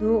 2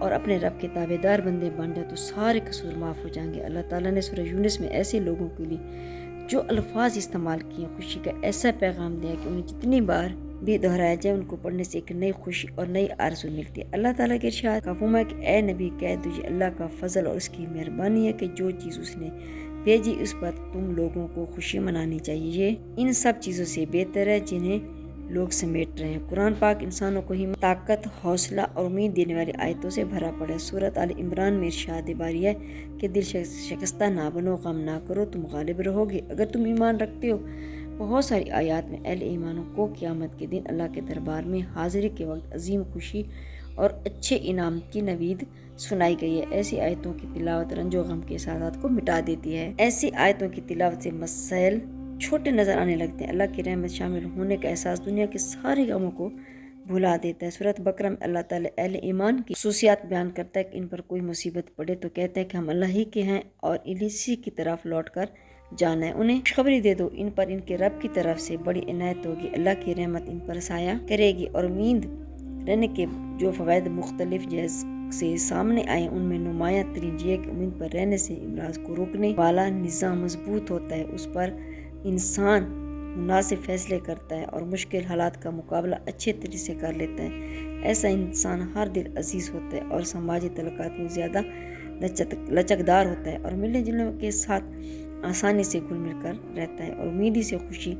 اور اپنے رب کے تابعدار بندے بن جائے تو سارے قصور معاف ہو جائیں گے۔ اللہ تعالیٰ نے سورہ یونس میں ایسے لوگوں کے لیے جو الفاظ استعمال کیے خوشی کا ایسا پیغام دیا کہ انہیں جتنی بار بھی دہرایا جائے ان کو پڑھنے سے ایک نئی خوشی اور نئی آرزو ملتی ہے۔ اللہ تعالیٰ کے ارشاد کا فرمان ہے کہ اے نبی کہہ دو یہ اللہ کا فضل اور اس کی مہربانی ہے کہ جو چیز اس نے بھیجی اس پر تم لوگوں کو خوشی منانی چاہیے، یہ ان سب چیزوں سے بہتر ہے جنہیں لوگ سمیٹ رہے ہیں۔ قرآن پاک انسانوں کو ہمت، طاقت، حوصلہ اور امید دینے والی آیتوں سے بھرا پڑا ہے۔ سورۃ آل عمران میں ارشاد باری ہے کہ دل شکستہ نہ بنو، غم نہ کرو، تم غالب رہو گے اگر تم ایمان رکھتے ہو۔ بہت ساری آیات میں اہل ایمانوں کو قیامت کے دن اللہ کے دربار میں حاضری کے وقت عظیم خوشی اور اچھے انعام کی نوید سنائی گئی ہے۔ ایسی آیتوں کی تلاوت رنج و غم کے احساسات کو مٹا دیتی ہے۔ ایسی آیتوں کی تلاوت سے مسائل چھوٹے نظر آنے لگتے ہیں۔ اللہ کی رحمت شامل ہونے کا احساس دنیا کے سارے غموں کو بھلا دیتا ہے۔ سورۃ بقرہ میں اللہ تعالیٰ اہل ایمان کی خصوصیات بیان کرتا ہے کہ ان پر کوئی مصیبت پڑے تو کہتے ہیں کہ ہم اللہ ہی کے ہیں اور اسی کی طرف لوٹ کر جانا ہے۔ انہیں خوشخبری دے دو ان پر ان کے رب کی طرف سے بڑی عنایت ہوگی، اللہ کی رحمت ان پر سایہ کرے گی اور امید رہنے کے جو فوائد مختلف سے سامنے آئے ان میں نمایاں ترین یہ کہ امید پر رہنے سے امراض کو روکنے والا نظام مضبوط ہوتا ہے، اس پر انسان مناسب فیصلے کرتا ہے اور مشکل حالات کا مقابلہ اچھے طریقے سے کر لیتا ہے۔ ایسا انسان ہر دل عزیز ہوتا ہے اور سماجی تعلقات میں زیادہ لچکدار ہوتا ہے اور ملنے جلنے کے ساتھ آسانی سے گھل مل کر رہتا ہے اور امیدی سے خوشی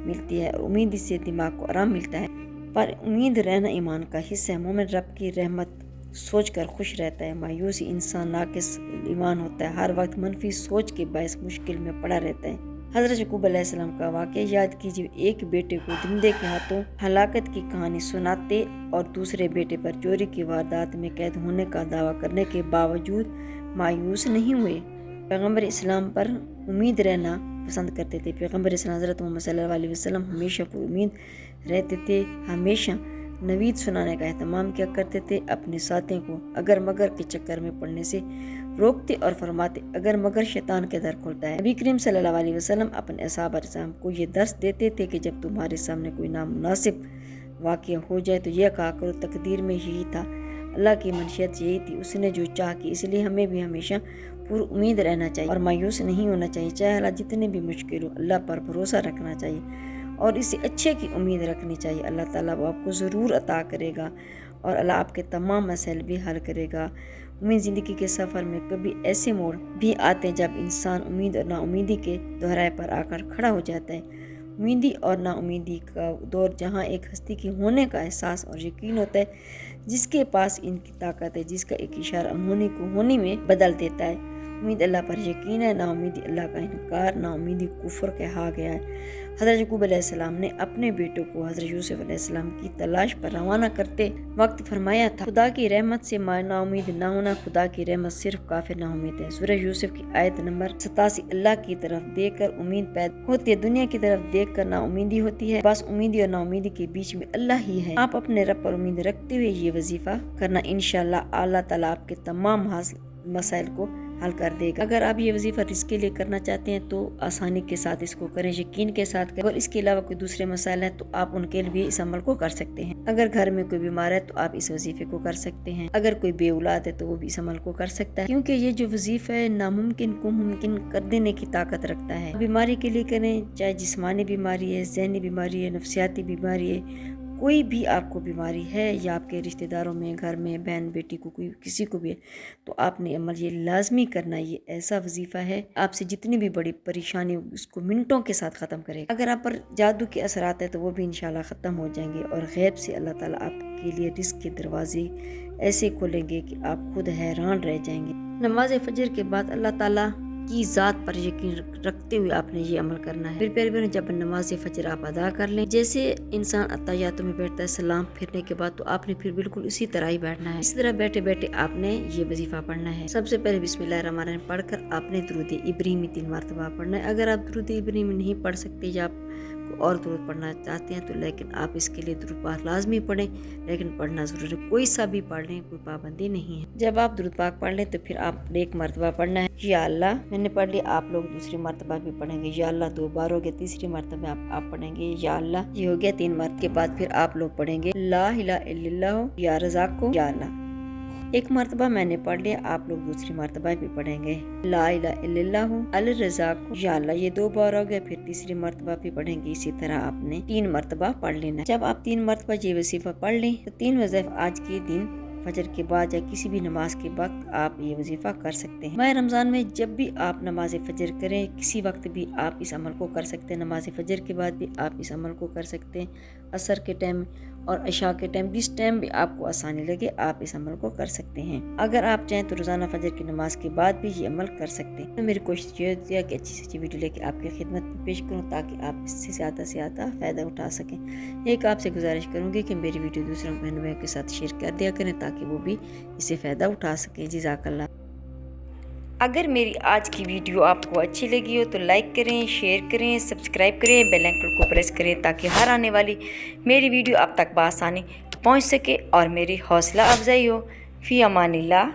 ملتی ہے اور امیدی سے دماغ کو آرام ملتا ہے۔ پر امید رہنا ایمان کا حصہ ہے۔ مومن رب کی رحمت سوچ کر خوش رہتا ہے۔ مایوسی انسان ناقص ایمان ہوتا ہے، ہر وقت منفی سوچ کے باعث مشکل میں پڑا رہتا ہے۔ حضرت یعقوب علیہ السلام کا واقعہ یاد کیجیے، ایک بیٹے کو درندے کے ہاتھوں ہلاکت کی کہانی سناتے اور دوسرے بیٹے پر چوری کی واردات میں قید ہونے کا دعویٰ کرنے کے باوجود مایوس نہیں ہوئے۔ پیغمبر اسلام پر امید رہنا پسند کرتے تھے۔ پیغمبر اسلام حضرت محمد صلی اللہ علیہ وسلم ہمیشہ پر امید رہتے تھے، ہمیشہ نوید سنانے کا اہتمام کیا کرتے تھے، اپنے ساتھیوں کو اگر مگر کے چکر میں پڑنے سے روکتے اور فرماتے اگر مگر شیطان کے در کھلتا ہے۔ نبی کریم صلی اللہ علیہ وسلم اپنے اصحاب کرام کو یہ درس دیتے تھے کہ جب تمہارے سامنے کوئی نامناسب واقعہ ہو جائے تو یہ کہا کرو تقدیر میں یہی تھا، اللہ کی منشیت یہی تھی، اس نے جو چاہ کی۔ اس لیے ہمیں بھی ہمیشہ پر امید رہنا چاہیے اور مایوس نہیں ہونا چاہیے، چاہے حالات جتنے بھی مشکل ہو، اللہ پر بھروسہ رکھنا چاہیے اور اسے اچھے کی امید رکھنی چاہیے۔ اللہ تعالیٰ وہ آپ کو ضرور عطا کرے گا اور اللہ آپ کے تمام مسائل بھی حل کرے گا۔ امید زندگی کے سفر میں کبھی ایسے موڑ بھی آتے ہیں جب انسان امید اور نا امیدی کے دہرائے پر آ کر کھڑا ہو جاتا ہے۔ امیدی اور نا امیدی کا دور جہاں ایک ہستی کی ہونے کا احساس اور یقین ہوتا ہے، جس کے پاس ان کی طاقت ہے، جس کا ایک اشارہ انہونی کو ہونی میں بدل دیتا ہے۔ امید اللہ پر یقین ہے، نا امیدی اللہ کا انکار، نا امیدی کفر کہا گیا ہے۔ حضرت یعقوب علیہ السلام نے اپنے بیٹوں کو حضرت یوسف علیہ السلام کی تلاش پر روانہ کرتے وقت فرمایا تھا، خدا کی رحمت سے نا امید نہ ہونا، خدا کی رحمت صرف کافر نا امید ہے۔ سورہ یوسف کی آیت نمبر 87۔ اللہ کی طرف دیکھ کر امید پیدا ہوتی ہے، دنیا کی طرف دیکھ کر نا امیدی ہوتی ہے، بس امیدی اور نا امیدی کے بیچ میں اللہ ہی ہے۔ آپ اپنے رب پر امید رکھتے ہوئے یہ وظیفہ کرنا، انشاءاللہ اللہ تعالیٰ آپ کے تمام مسائل کو حل کر دے گا۔ اگر آپ یہ وظیفہ رزق کے لیے کرنا چاہتے ہیں تو آسانی کے ساتھ اس کو کریں، یقین کے ساتھ کریں۔ اگر اس کے علاوہ کوئی دوسرے مسائل ہیں تو آپ ان کے لیے بھی اس عمل کو کر سکتے ہیں۔ اگر گھر میں کوئی بیمار ہے تو آپ اس وظیفے کو کر سکتے ہیں۔ اگر کوئی بے اولاد ہے تو وہ بھی اس عمل کو کر سکتا ہے، کیونکہ یہ جو وظیفہ ہے ناممکن کو ممکن کر دینے کی طاقت رکھتا ہے۔ بیماری کے لیے کریں، چاہے جسمانی بیماری ہے، ذہنی بیماری ہے، نفسیاتی بیماری ہے، کوئی بھی آپ کو بیماری ہے یا آپ کے رشتہ داروں میں، گھر میں بہن بیٹی کو کوئی کسی کو بھی ہے تو آپ نے عمل یہ لازمی کرنا۔ یہ ایسا وظیفہ ہے آپ سے جتنی بھی بڑی پریشانی اس کو منٹوں کے ساتھ ختم کرے گا۔ اگر آپ پر جادو کے اثرات ہیں تو وہ بھی انشاءاللہ ختم ہو جائیں گے اور غیب سے اللہ تعالیٰ آپ کے لیے رزق کے دروازے ایسے کھولیں گے کہ آپ خود حیران رہ جائیں گے۔ نماز فجر کے بعد اللہ تعالیٰ کی ذات پر یقین رکھتے ہوئے آپ نے یہ عمل کرنا ہے۔ پھر جب نماز فجر آپ ادا کر لیں، جیسے انسان اتحیاتوں میں بیٹھتا ہے سلام پھرنے کے بعد، تو آپ نے پھر بالکل اسی طرح ہی بیٹھنا ہے۔ اسی طرح بیٹھے بیٹھے آپ نے یہ وظیفہ پڑھنا ہے۔ سب سے پہلے بسم اللہ الرحمن الرحیم پڑھ کر آپ نے درود ابراہیمی 3 مرتبہ پڑھنا ہے۔ اگر آپ درود ابراہیمی نہیں پڑھ سکتے یا آپ اور درود پڑھنا چاہتے ہیں تو لیکن آپ اس کے لیے درود پاک لازمی پڑھیں، لیکن پڑھنا ضرور ہے، کوئی سا بھی پڑھ لیں، کوئی پابندی نہیں ہے۔ جب آپ درود پاک پڑھ لیں تو پھر آپ نے 1 مرتبہ پڑھنا ہے یا اللہ، میں نے پڑھ لیا، آپ لوگ دوسری مرتبہ بھی پڑھیں گے یا اللہ، 2 بار ہو گیا، تیسری مرتبہ آپ پڑھیں گے یا اللہ، یہ ہو گیا 3 مرتبہ کے بعد پھر آپ لوگ پڑھیں گے لا الہ الا اللہ یا رزاق کو یا اللہ۔ ایک مرتبہ میں نے پڑھ لیا، آپ لوگ دوسری مرتبہ بھی پڑھیں گے۔ لا الہ الا اللہ الرزاق، یا اللہ یہ 2 بار ہو گیا، پھر تیسری مرتبہ بھی پڑھیں گے۔ اسی طرح آپ نے 3 مرتبہ پڑھ لینا۔ جب آپ 3 مرتبہ یہ وظیفہ پڑھ لیں تو 3 وظائف آج کے دن فجر کے بعد یا کسی بھی نماز کے وقت آپ یہ وظیفہ کر سکتے ہیں۔ ماہ رمضان میں جب بھی آپ نماز فجر کریں، کسی وقت بھی آپ اس عمل کو کر سکتے ہیں۔ نماز فجر کے بعد بھی آپ اس عمل کو کر سکتے ہیں، عصر کے ٹائم اور عشاء کے ٹائم، جس ٹائم بھی آپ کو آسانی لگے آپ اس عمل کو کر سکتے ہیں۔ اگر آپ چاہیں تو روزانہ فجر کی نماز کے بعد بھی یہ عمل کر سکتے ہیں۔ میری کوشش یہ ہوتی ہے کہ اچھی سے اچھی ویڈیو لے کے آپ کی خدمت میں پیش کروں تاکہ آپ اس سے زیادہ فائدہ اٹھا سکیں۔ ایک آپ سے گزارش کروں گی کہ میری ویڈیو دوسروں بہنوں کے ساتھ شیئر کر دیا کریں تاکہ وہ بھی اس سے فائدہ اٹھا سکیں۔ جزاک اللہ۔ اگر میری آج کی ویڈیو آپ کو اچھی لگی ہو تو لائک کریں، شیئر کریں، سبسکرائب کریں، بیل آئیکن کو پریس کریں تاکہ ہر آنے والی میری ویڈیو آپ تک بآسانی پہنچ سکے اور میری حوصلہ افزائی ہو۔ فی امان اللہ۔